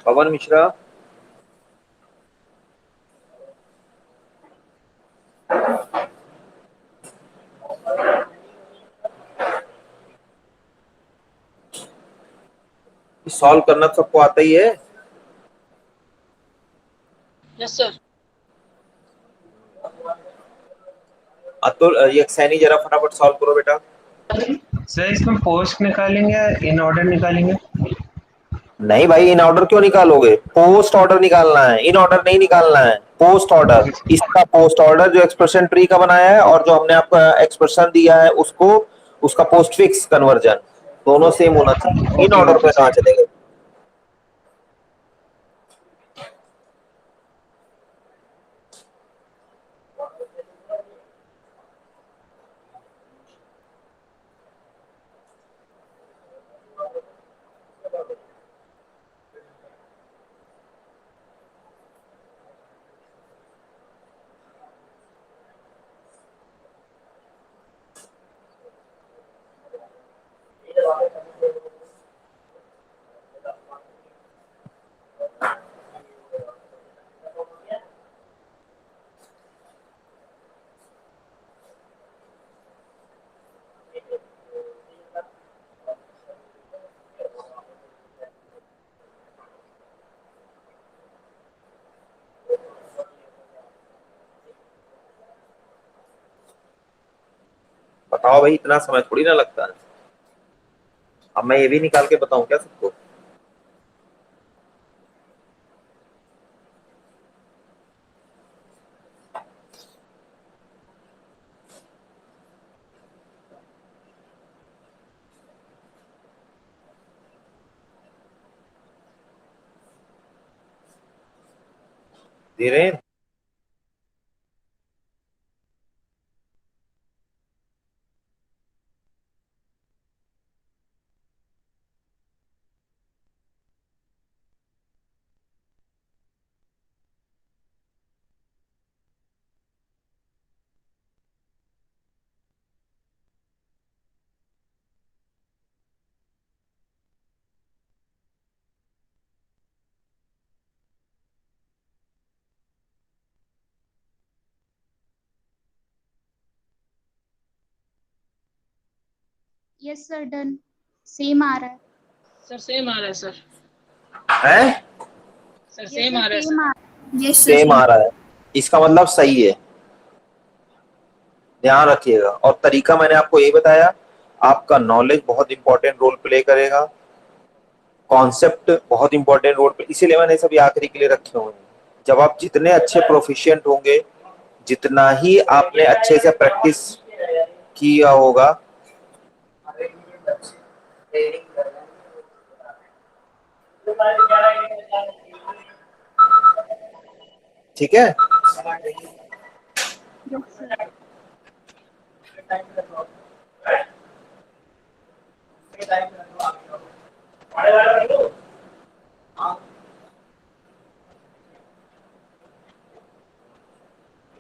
पवन मिश्रा, सॉल्व करना सबको आता ही है? Yes sir. अतुल, ये सैनी जरा फटाफट सॉल्व करो बेटा। सर इसमें पोस्ट निकालेंगे या इन ऑर्डर निकालेंगे? नहीं भाई, इन ऑर्डर क्यों निकालोगे? पोस्ट ऑर्डर निकालना है, इन ऑर्डर नहीं निकालना है, पोस्ट ऑर्डर। इसका पोस्ट ऑर्डर जो एक्सप्रेशन ट्री का बनाया है और जो हमने आपको एक्सप्रेशन दिया है उसको, उसका पोस्ट फिक्स कन्वर्जन दोनों सेम होना चाहिए। इन ऑर्डर पे कहां चलेंगे? बताओ भाई, इतना समय थोड़ी ना लगता है। अब मैं ये भी निकाल के बताऊं क्या सबको? Dhirendra, yes sir, done. Same आ रहा है। सर सेम आ रहा है सर। है सर सेम आ रहा है सर। सेम आ यस सर, सेम आ रहा है, इसका मतलब सही है, ध्यान रखिएगा। और तरीका मैंने आपको यही बताया, आपका नॉलेज बहुत इंपॉर्टेंट रोल प्ले करेगा, कॉन्सेप्ट बहुत इंपॉर्टेंट रोल प्ले, इसीलिए मैंने सभी आखिरी के लिए रखे हुए हैं। जब आप जितने अच्छे प्रोफिशिएंट होंगे, जितना ही आपने अच्छे से प्रैक्टिस किया होगा, ठीक है। Yes sir.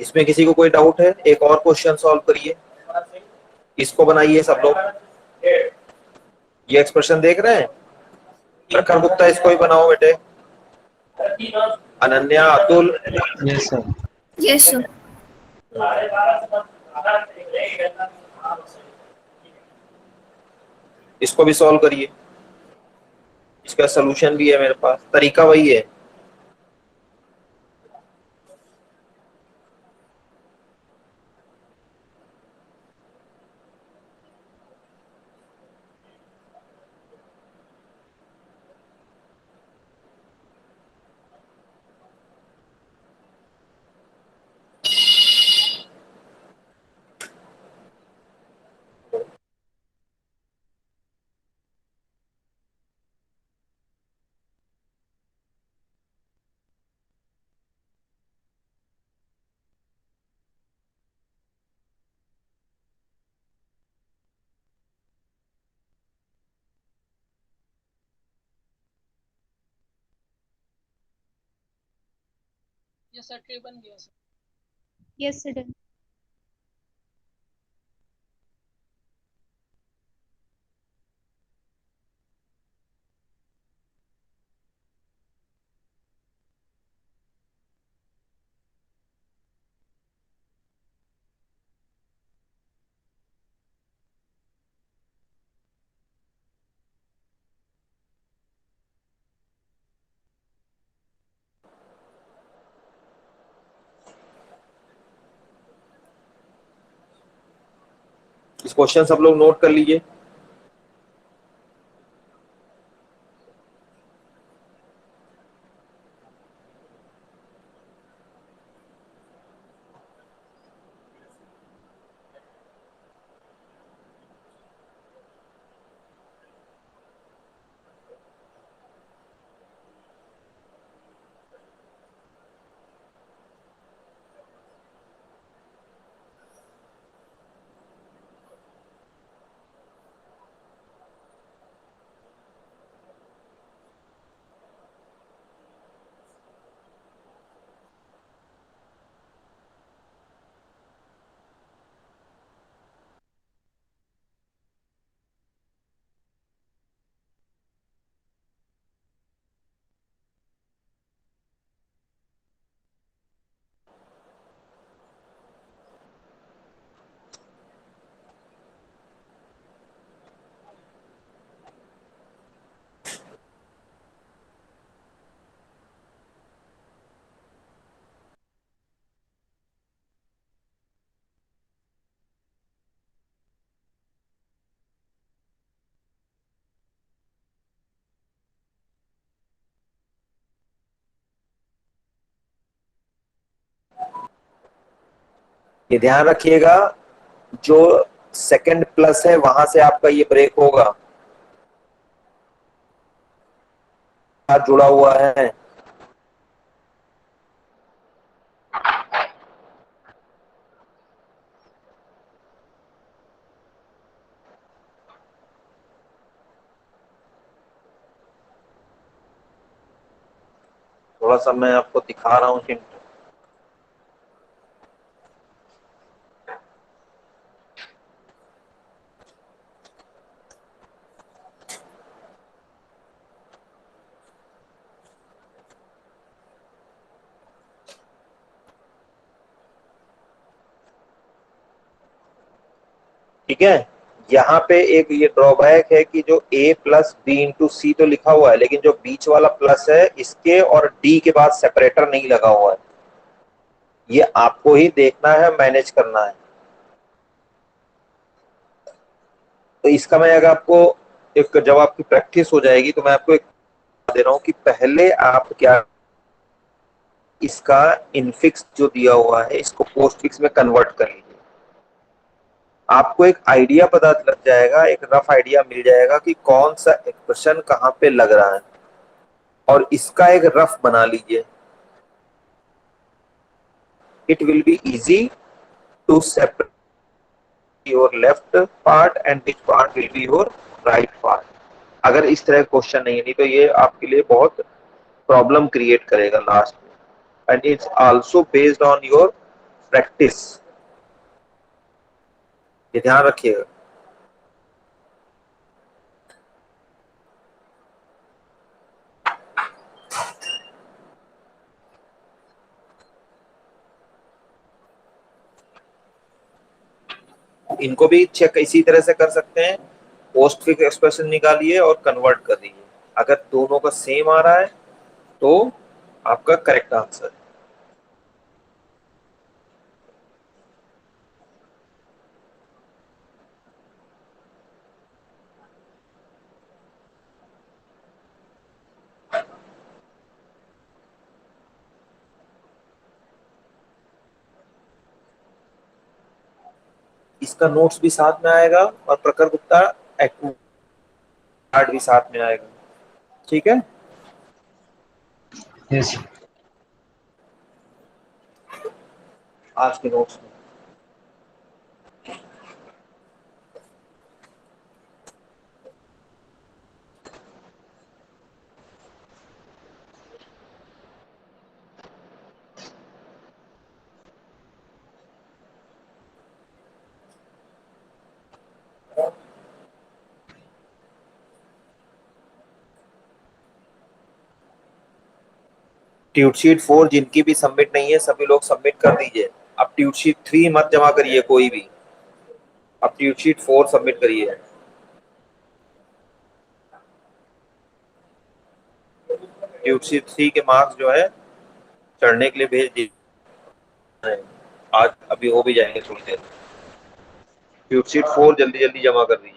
इसमें किसी को कोई डाउट है? एक और क्वेश्चन सॉल्व करिए, इसको बनाइए सब लोग। ये एक्सप्रेशन देख रहे हैं? प्रखर गुप्ता, इसको ही बनाओ बेटे। Ananya, Atul, yes sir. Yes sir. इसको भी सॉल्व करिए, इसका सलूशन भी है मेरे पास, तरीका वही है। यस सर, ट्री बन गया सर। Yes sir, done. इस क्वेश्चन सब लोग नोट कर लीजिए। ये ध्यान रखिएगा, जो सेकंड प्लस है वहां से आपका ये ब्रेक होगा, जुड़ा हुआ है। थोड़ा सा मैं आपको दिखा रहा हूँ हिंट। ठीक है, यहाँ पे एक ये ड्रॉबैक है कि जो a प्लस बी इंटू सी तो लिखा हुआ है, लेकिन जो बीच वाला प्लस है इसके और d के बाद सेपरेटर नहीं लगा हुआ है। ये आपको ही देखना है, मैनेज करना है। तो इसका मैं अगर आपको एक, जब आपकी प्रैक्टिस हो जाएगी तो मैं आपको एक दे रहा हूँ कि पहले आप क्या, इसका इनफिक्स जो दिया हुआ है इसको पोस्ट फिक्स में कन्वर्ट कर लीजिए। आपको एक आइडिया पता लग जाएगा, एक रफ आइडिया मिल जाएगा कि कौन सा एक्सप्रेशन कहाँ पे लग रहा है, और इसका एक रफ बना लीजिए। It will be easy to separate your left part and which part will be your right part. अगर इस तरह क्वेश्चन नहीं तो ये आपके लिए बहुत प्रॉब्लम क्रिएट करेगा लास्ट में। And it's also based on your practice, ये ध्यान रखिएगा। इनको भी चेक इसी तरह से कर सकते हैं, पोस्ट फिक्स एक्सप्रेशन निकालिए और कन्वर्ट कर दीजिए। अगर दोनों का सेम आ रहा है तो आपका करेक्ट आंसर है। इसका नोट्स भी साथ में आएगा और प्रखर गुप्ता कार्ड भी साथ में आएगा। ठीक है, यस आज के नोट्स में ट्यूट शीट 4 जिनकी भी सबमिट नहीं है सभी लोग सबमिट कर दीजिए। अब ट्यूट शीट 3 मत जमा करिए कोई भी, अब ट्यूट शीट 4 सबमिट करिए। ट्यूट शीट 3 के मार्क्स जो है चढ़ने के लिए भेज दीजिए, आज अभी हो भी जाएंगे थोड़ी देर। ट्यूट शीट 4 जल्दी जल्दी जमा कर दीजिए।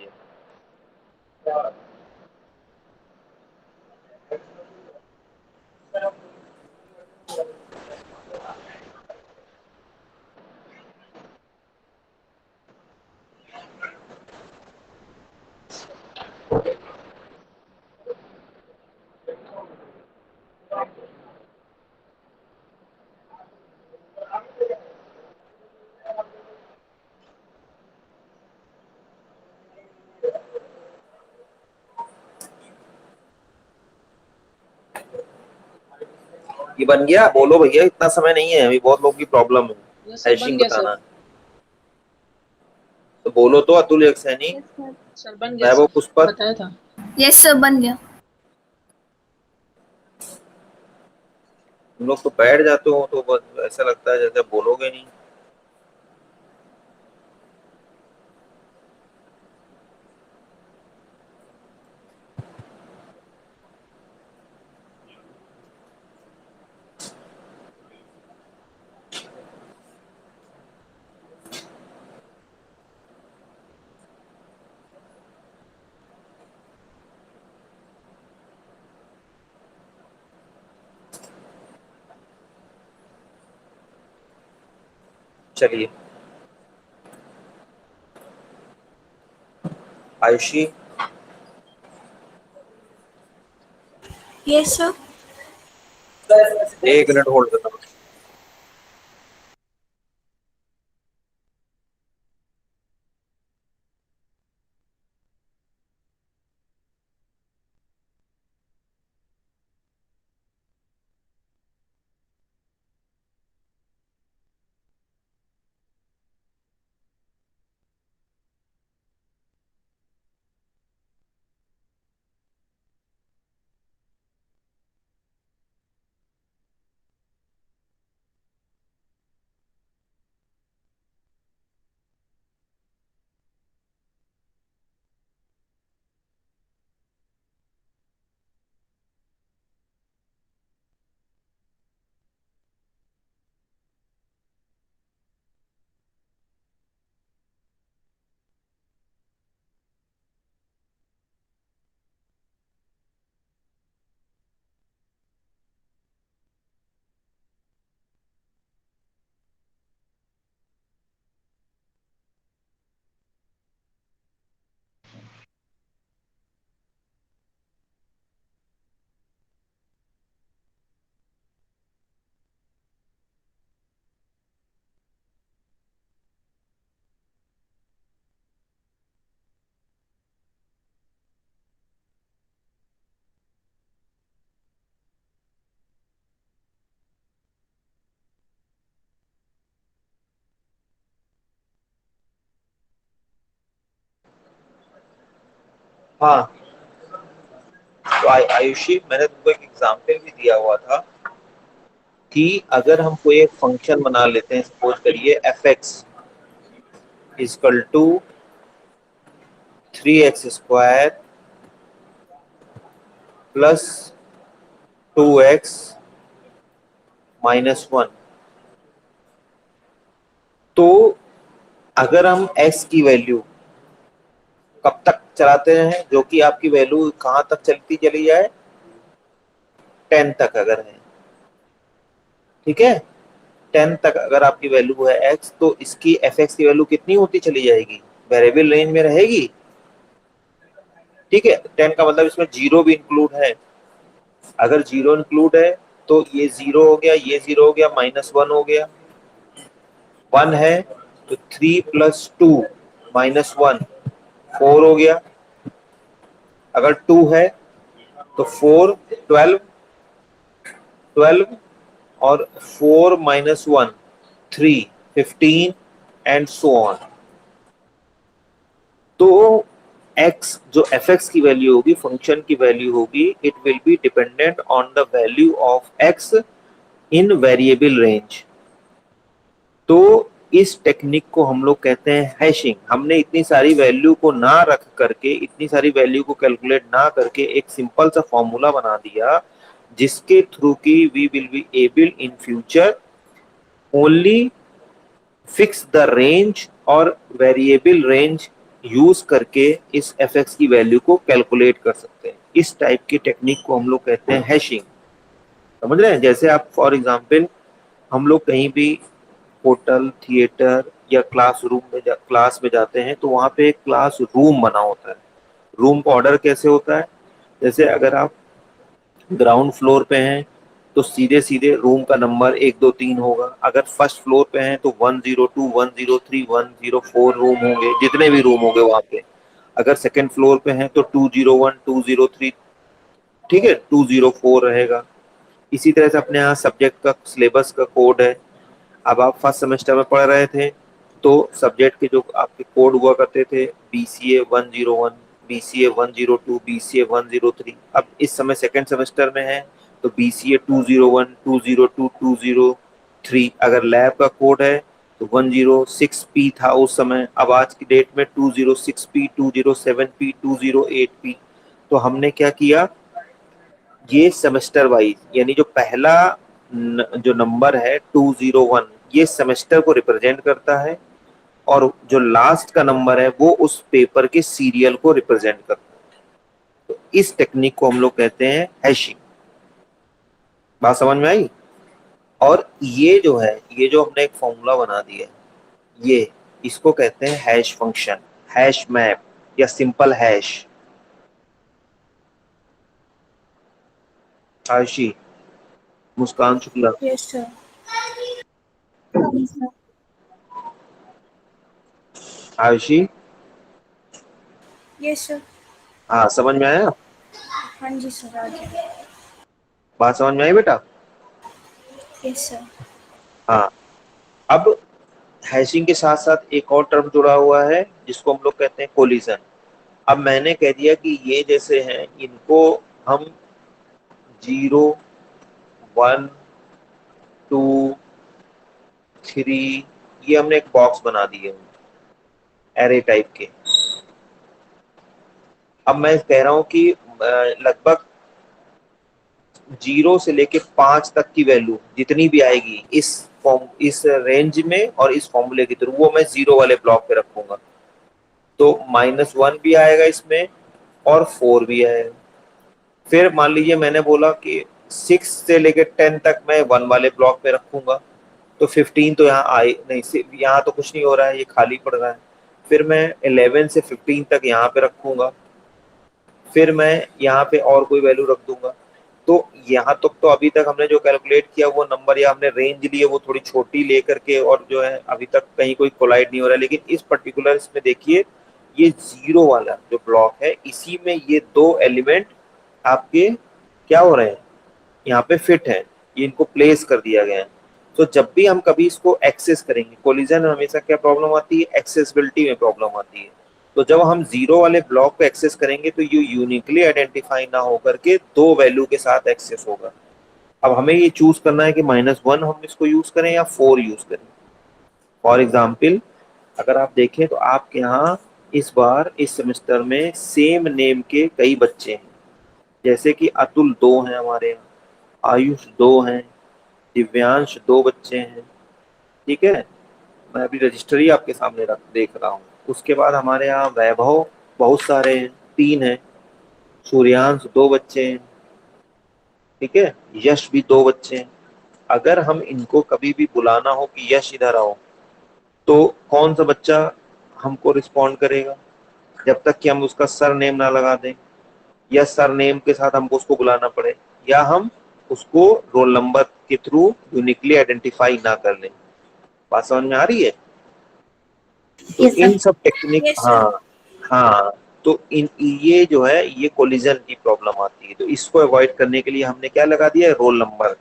ये बन गया? बोलो भैया, इतना समय नहीं है अभी, बहुत लोग की प्रॉब्लम है, यस सर, बन हैशिंग गया बताना सर। है। तो बोलो तो, अतुल एक सैनी, सर बन गया वैभव सर, पुष्पत। बताया था। यस सर, बन गया। तुम लोग तो बैठ जाते हो तो बस ऐसा लगता है जैसे बोलोगे नहीं। चलिए, Ayushi yes sir. 1 minute hold करना। हाँ, तो आयुषी, मैंने तुमको एक एग्जाम्पल भी दिया हुआ था कि अगर हम कोई एक फंक्शन बना लेते हैं, सपोज करिए F X is equal to 3x² plus 2x minus 1, तो अगर हम x की वैल्यू कब तक चलाते हैं, जो कि आपकी वैल्यू कहां तक चलती चली जाए, 10 तक अगर है, ठीक है, 10 तक अगर आपकी वैल्यू है x, तो इसकी एफ एक्स की वैल्यू कितनी होती चली जाएगी, वेरिएबल रेंज में रहेगी, ठीक है। 10 का मतलब इसमें जीरो भी इंक्लूड है, अगर जीरो इंक्लूड है तो ये जीरो हो गया, ये जीरो हो गया, -1 हो गया, 1 है तो 3 + 2 -1 4 हो गया, अगर 2 है तो 4 12 12 और 4 - 1 3 15 एंड सो ऑन। तो x जो fx की वैल्यू होगी, फंक्शन की वैल्यू होगी, it will be dependent on the value of x in variable range. तो इस टेक्निक को हम लोग कहते हैं हैशिंग। हमने इतनी सारी वैल्यू को ना रख करके, इतनी सारी वैल्यू को कैलकुलेट ना करके एक सिंपल सा फॉर्मूला बना दिया, जिसके थ्रू की we will be able in future only fix the range और वेरिएबल रेंज यूज करके इस fx की वैल्यू को कैलकुलेट कर सकते हैं। इस टाइप की टेक्निक को हम लोग कहते हैं हैशिंग, समझ रहे हैं। जैसे आप फॉर एग्जांपल हम लोग कहीं भी होटल, थिएटर या क्लास में जाते हैं, तो वहाँ पे एक क्लास रूम बना होता है। रूम का ऑर्डर कैसे होता है, जैसे अगर आप ग्राउंड फ्लोर पे हैं तो सीधे सीधे रूम का नंबर 1 2 3 होगा। अगर फर्स्ट फ्लोर पे हैं तो 102 103 104 रूम होंगे, जितने भी रूम होंगे वहां पे। अगर सेकंड फ्लोर पे हैं तो 201 203, ठीक है, 204 रहेगा। इसी तरह से अपने यहाँ सब्जेक्ट का सिलेबस का कोड है। अब आप फर्स्ट सेमेस्टर में पढ़ रहे थे तो सब्जेक्ट के जो आपके कोड हुआ करते थे, BCA 101, BCA 102, BCA 103। अब इस समय सेकेंड सेमेस्टर में है तो BCA 201 202 203। अगर लैब का कोड है तो 106P था उस समय, अब आज की डेट में 206P 207P 208P। तो हमने क्या किया, ये सेमेस्टर वाइज, यानी जो पहला जो नंबर है 201, ये सेमेस्टर को रिप्रेजेंट करता है, और जो लास्ट का नंबर है वो उस पेपर के सीरियल को रिप्रेजेंट करता है। तो इस टेक्निक को हम लोग कहते हैं हैशिंग। बात समझ में आई। और ये जो है, ये जो हमने एक फॉर्मूला बना दिया, ये इसको कहते हैं हैश फंक्शन, हैश मैप या simple hash. Ayushi, Muskan Shukla, Yes, sir. Ayushi, Yes, sir. हाँ समझ में आया, हाँ जी सर, आ गया। बात समझ में आई बेटा। Yes, sir. हाँ, अब हैशिंग के साथ साथ एक और टर्म जुड़ा हुआ है जिसको हम लोग कहते हैं कोलिजन। अब मैंने कह दिया कि ये जैसे हैं, इनको हम 0 1 2 3, ये हमने एक बॉक्स बना दिए एरे टाइप के। अब मैं कह रहा हूं कि लगभग 0 से लेके 5 तक की वैल्यू जितनी भी आएगी इस रेंज में और इस फॉर्मूले के थ्रू, वो मैं 0 वाले ब्लॉक पे रखूंगा। तो -1 भी आएगा इसमें और 4 भी आएगा। फिर मान लीजिए मैंने बोला कि 6 से लेके 10 तक मैं 1 वाले ब्लॉक पे रखूंगा, तो 15 तो यहाँ आए नहीं, यहाँ तो कुछ नहीं हो रहा है, ये खाली पड़ रहा है। फिर मैं 11 से 15 तक यहाँ पे रखूंगा, फिर मैं यहाँ पे और कोई वैल्यू रख दूंगा। तो यहाँ तक तो अभी तक हमने जो कैलकुलेट किया वो नंबर, या हमने रेंज ली है वो थोड़ी छोटी लेकर के, और जो है अभी तक कहीं कोई कोलाइड नहीं हो रहा है। लेकिन इस पर्टिकुलर इसमें देखिए, ये 0 वाला जो ब्लॉक है, इसी में ये 2 एलिमेंट आपके क्या हो रहे हैं, यहाँ पे फिट है, ये इनको प्लेस कर दिया गया है। तो जब भी हम कभी इसको एक्सेस करेंगे, कोलिजन में हमेशा क्या प्रॉब्लम आती है, एक्सेसिबिलिटी में प्रॉब्लम आती है। तो जब हम जीरो वाले ब्लॉक को एक्सेस करेंगे तो ये यूनिकली आइडेंटिफाई ना होकर के दो वैल्यू के साथ एक्सेस होगा। अब हमें ये चूज करना है कि -1 हम इसको यूज करें या 4 यूज करें। फॉर एग्जाम्पल अगर आप देखें तो आपके यहाँ इस बार इस सेमेस्टर में सेम नेम के कई बच्चे हैं, जैसे कि अतुल 2 हैं हमारे यहाँ, आयुष 2 हैं, दिव्यांश 2 बच्चे हैं। ठीक है, मैं अभी रजिस्टर ही आपके सामने देख रहा हूँ। उसके बाद हमारे यहाँ वैभव बहुत सारे हैं, 3 हैं, सूर्यांश 2 बच्चे हैं, ठीक है, यश भी 2 बच्चे हैं। अगर हम इनको कभी भी बुलाना हो कि यश इधर आओ, तो कौन सा बच्चा हमको रिस्पॉन्ड करेगा? जब तक कि हम उसका सर नेम ना लगा दें या सर नेम के साथ हमको उसको बुलाना पड़े, या हम उसको रोल नंबर के थ्रू यूनिकली आइडेंटिफाई ना कर लें। बात समझ में आ रही है? तो Yes, sir. इन सब टेक्निक, हाँ हाँ, तो ये जो है ये कोलिजन की प्रॉब्लम आती है। तो इसको अवॉइड करने के लिए हमने क्या लगा दिया है? Roll number.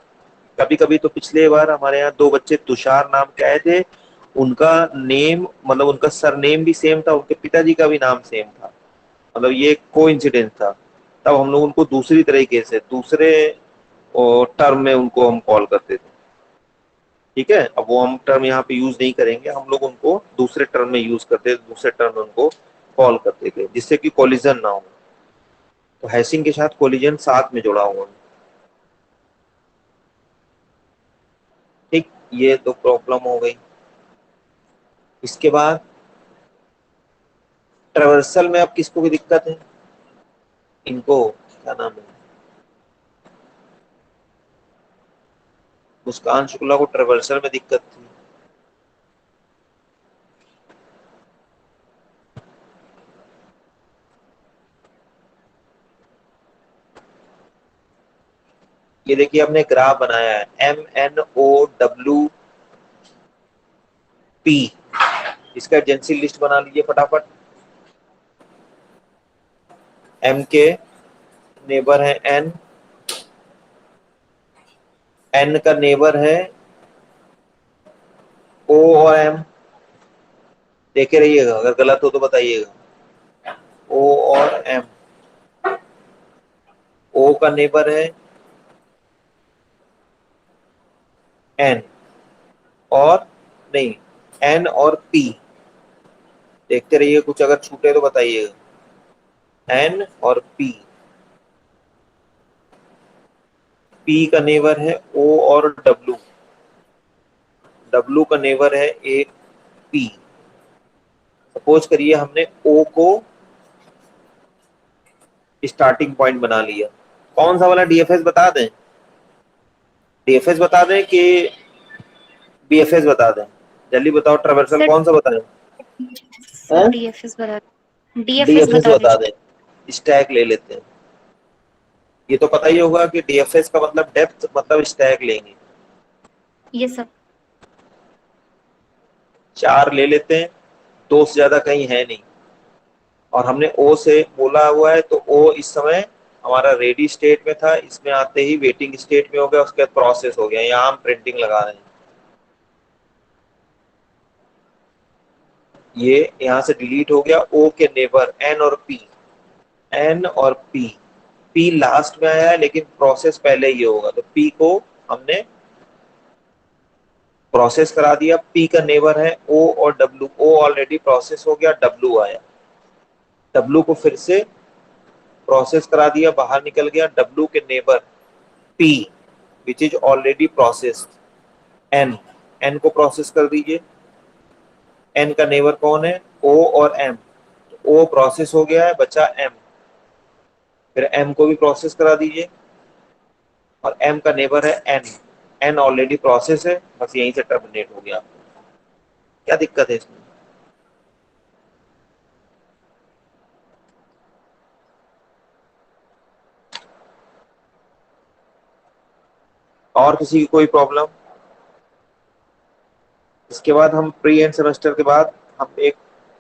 कभी कभी तो पिछले बार हमारे यहाँ 2 बच्चे तुषार नाम के आए थे, उनका नेम मतलब उनका सरनेम भी सेम था, उनके पिताजी का भी नाम सेम था, मतलब ये को इंसिडेंस था। तब हम लोग उनको दूसरी तरीके से दूसरे टर्म में उनको हम कॉल करते थे। ठीक है, अब वो हम टर्म यहाँ पे यूज नहीं करेंगे, हम लोग उनको दूसरे टर्म में यूज करते थे, दूसरे टर्म में उनको कॉल करते थे, जिससे कि कोलिजन ना हो। तो हैशिंग के साथ कोलिजन साथ में जुड़ा हुआ है। ठीक, ये तो प्रॉब्लम हो गई। इसके बाद ट्रेवर्सल में अब किसको भी दिक्कत है? इनको क्या नाम है, मुस्कान शुक्ला को ट्रेवर्सल में दिक्कत थी। ये देखिए हमने ग्राफ बनाया है MNOWP, इसका एजेंसी लिस्ट बना लीजिए फटाफट। M के नेबर है N, N का नेबर है O और M। देखे रहिएगा, अगर गलत हो तो बताइएगा। O और M, O का नेबर है N और नहीं N और P। देखते रहिए, कुछ अगर छूटे तो बताइएगा। N और P, P का नेबर है O और W, W का नेबर है एक P। सपोज करिए हमने O को स्टार्टिंग पॉइंट बना लिया। कौन सा वाला DFS बता दें? DFS बता दें कि BFS बता दें? जल्दी बताओ, ट्रेवर्सल कौन सा बताएं? DFS बता DFS बता बता दीजिए। दें, स्टैक ले लेते हैं। ये तो पता ही होगा कि DFS का मतलब डेप्थ, मतलब स्टैक लेंगे। ये सब 4 ले लेते हैं, 2 से ज्यादा कहीं है नहीं, और हमने O से बोला हुआ है, तो O इस समय हमारा रेडी स्टेट में था, इसमें आते ही वेटिंग स्टेट में हो गया, उसके बाद प्रोसेस हो गया। यहाँ हम प्रिंटिंग लगा रहे हैं। ये यहाँ से डिलीट हो गया। O के नेबर N और P, N और P लास्ट में आया है, लेकिन प्रोसेस पहले ही होगा, तो P को हमने प्रोसेस करा दिया। P का नेबर है O और W, O ऑलरेडी प्रोसेस हो गया, W आया, W को फिर से प्रोसेस करा दिया, बाहर निकल गया। W के neighbour P which is already processed, N को प्रोसेस कर दीजिए। N का नेबर कौन है? O और M, O प्रोसेस हो गया है, बचा M, फिर M को भी प्रोसेस करा दीजिए, और M का नेबर है N ऑलरेडी प्रोसेस है, बस यहीं से टर्मिनेट हो गया। क्या दिक्कत है इसमें? और किसी की कोई प्रॉब्लम? इसके बाद हम प्री एंड सेमेस्टर के बाद हम एक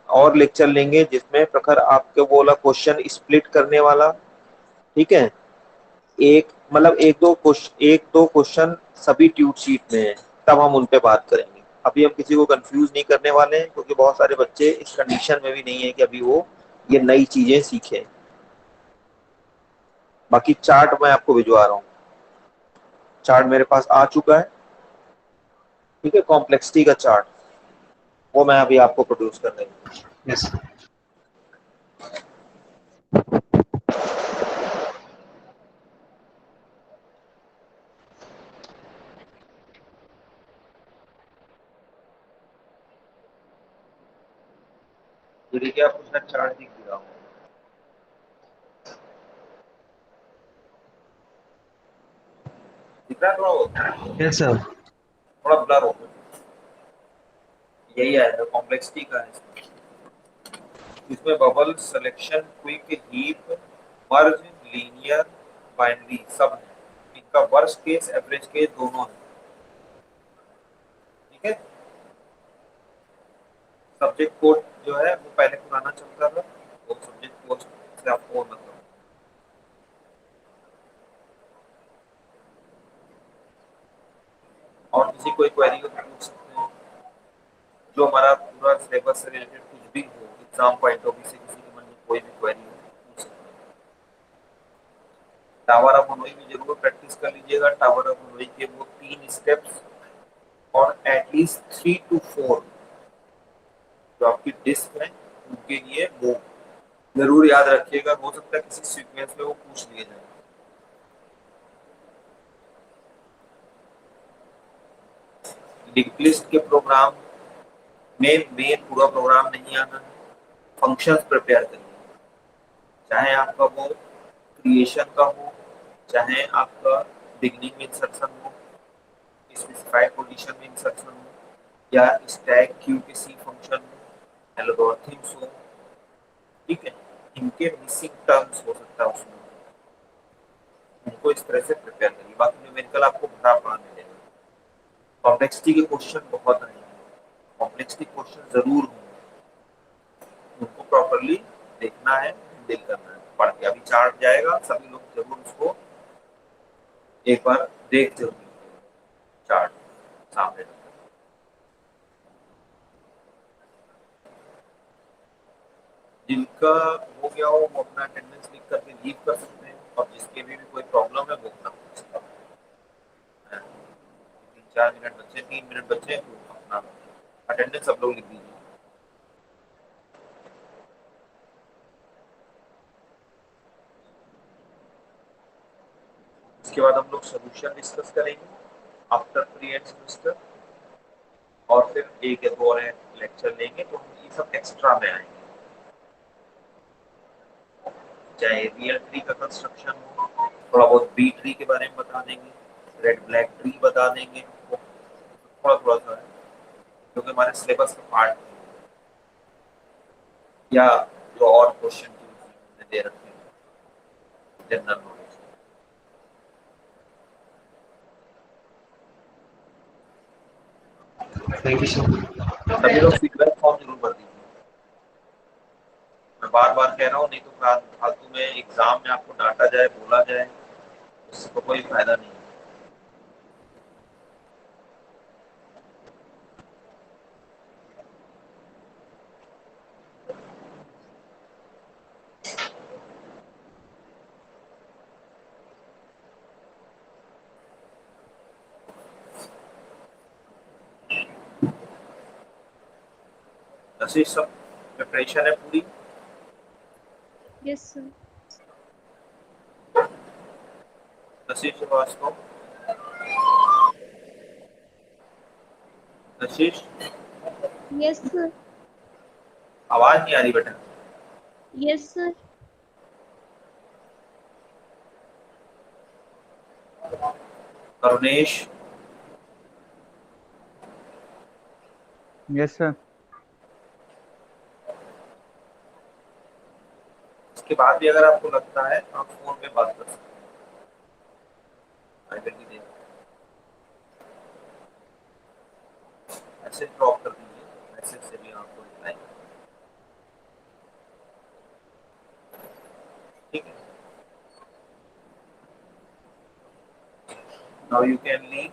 और लेक्चर लेंगे, जिसमें प्रखर आपके बोला क्वेश्चन स्प्लिट करने वाला। ठीक है, एक दो क्वेश्चन सभी ट्यूट शीट में है, तब हम उन पे बात करेंगे। अभी हम किसी को कंफ्यूज नहीं करने वाले हैं, क्योंकि बहुत सारे बच्चे इस कंडीशन में भी नहीं है कि अभी वो ये नई चीजें सीखें। बाकी चार्ट मैं आपको भिजवा रहा हूँ, चार्ट मेरे पास आ चुका है, ठीक है, कॉम्प्लेक्सिटी का चार्ट, वो मैं अभी आपको प्रोड्यूस कर देंगे। यस ये देखिए आपको उसका चार्ट दिख रहा हूँ, दिख रहा है थोड़ा बहुत? Yes sir. थोड़ा ब्लर हो गया, यही आएगा कॉम्प्लेक्सिटी का है। इसमें बबल, सिलेक्शन, क्विक, हीप, मर्ज, लीनियर, बाइनरी सब है। इनका वर्स्ट केस एवरेज केस दोनों है, ठीक है। सब्जेक्ट कोड जो है वो पहले पुराना चलता था, वो सब्जेक्ट कोड से आपको मतलब और किसी कोई क्वेरी हो तो पूछ सकते हैं। जो हमारा पूरा सिलेबस से रिलेटेड कुछ भी हो, एग्जाम पॉइंट ऑफ व्यू से किसी के मन में कोई भी क्वेरी हो पूछ सकते हैं। टावर ऑफ हनोई भी जरूर प्रैक्टिस कर लीजिएगा। टावर ऑफ हनोई के वो 3 स्टेप्स और एटलीस्ट 3 to 4 जो आपकी डिस्क है उनके लिए वो जरूर याद रखिएगा। हो सकता है किसी सीक्वेंस में वो पूछ लिए जाए। लिंक लिस्ट के प्रोग्राम में मेन पूरा प्रोग्राम नहीं आना है, फंक्शंस प्रिपेयर करिए, चाहे आपका वो क्रिएशन का हो, चाहे आपका बिगनिंग में इंसर्शन हो, स्पेसिफाइड पोजीशन में इंसर्शन हो, या स्टैक क्यू के सी फंक्शन हो, एल्गोरिथम्स हो, ठीक है, इनके मिसिंग टर्म्स हो सकता है उसमें, उनको इस तरह से प्रिपेयर करिए। बाकी न्यूमेरिकल आपको भरा पड़ा मिलेगा। कॉम्प्लेक्सिटी के क्वेश्चन बहुत आएंगे, कॉम्प्लेक्सिटी क्वेश्चन जरूर होंगे, उनको प्रॉपर्ली देखना है, डील करना है पढ़ के। अभी चार्ट जाएगा, सभी लोग जरूर उसको एक बार देख जरूर चार्ट सामने रखना। जिनका हो गया हो वो अपना अटेंडेंस लिख करके लीव कर सकते हैं, और जिसके भी कोई प्रॉब्लम है वो अपना पूछ सकते हैं। 3-4 मिनट बचे, 3 मिनट बचे, तो अपना अटेंडेंस सब लोग लिख दीजिए। उसके बाद हम लोग सोल्यूशन डिस्कस करेंगे आफ्टर प्री एंड सेमेस्टर, और फिर एक या दो और लेक्चर लेंगे, तो हम ये सब एक्स्ट्रा में आएंगे। चाहे रियल ट्री का कंस्ट्रक्शन हो, थोड़ा बहुत बी ट्री के बारे में बता देंगे, रेड ब्लैक ट्री बता देंगे, वो थोड़ा थोड़ा सा है क्योंकि हमारे सिलेबस का पार्ट है, या जो और क्वेश्चन दे रखे हैं general knowledge. Thank you sir. सभी लोग फीडबैक फॉर्म जरूर भर दीजिए। मैं बार बार कह रहा हूँ, नहीं तो फालतू में एग्जाम में आपको डांटा जाए, बोला जाए, उसको कोई फायदा नहीं है। ऐसे सब प्रिपरेशन है पूरी। Yes sir. Ashish Srivastava, Ashish yes sir. आवाज नहीं आ रही बेटा। Yes sir. Karunesh, yes sir. इसके बाद भी अगर आपको लगता है तो आप फोन पे बात कर सकते हैं, मैसेज ड्रॉप कर दीजिए, मैसेज से भी आपको रिप्लाई, ठीक है। Now you can leave,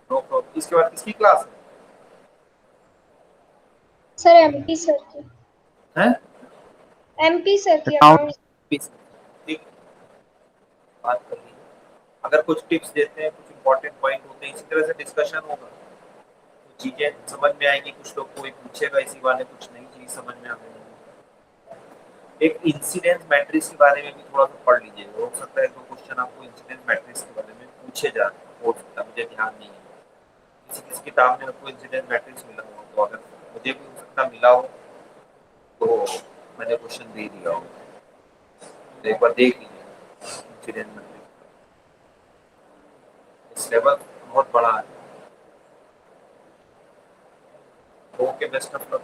no problem. इसके बाद किसकी क्लास सर एमपी सर की है? एमपी सर की Account- अकाउंट ठीक, बात कर लीजिए। अगर कुछ टिप्स देते हैं, कुछ इंपॉर्टेंट पॉइंट होते हैं, इसी तरह से डिस्कशन होगा, तो चीजें समझ में आएंगी। कुछ लोग कोई पूछेगा इसी बारे, कुछ नई चीज समझ में आ गई। एक इंसिडेंस मैट्रिक्स के बारे में भी थोड़ा सा पढ़ लीजिए, हो सकता है तो क्वेश्चन आपको इंसिडेंस मैट्रिक्स के बारे में पूछे जा, हो सकता है, मुझे ध्यान नहीं है। किसी किसी किताब में आपको इंसिडेंस मैट्रिक्स मिला हो, तो अगर मुझे भी हो सकता मिला हो तो मैंने क्वेश्चन दे दिया हो, तो एक बार देख लीजिए इंसिडेंस मैट्रिक्स। सिलेबस बहुत बड़ा है। Okay, best of luck.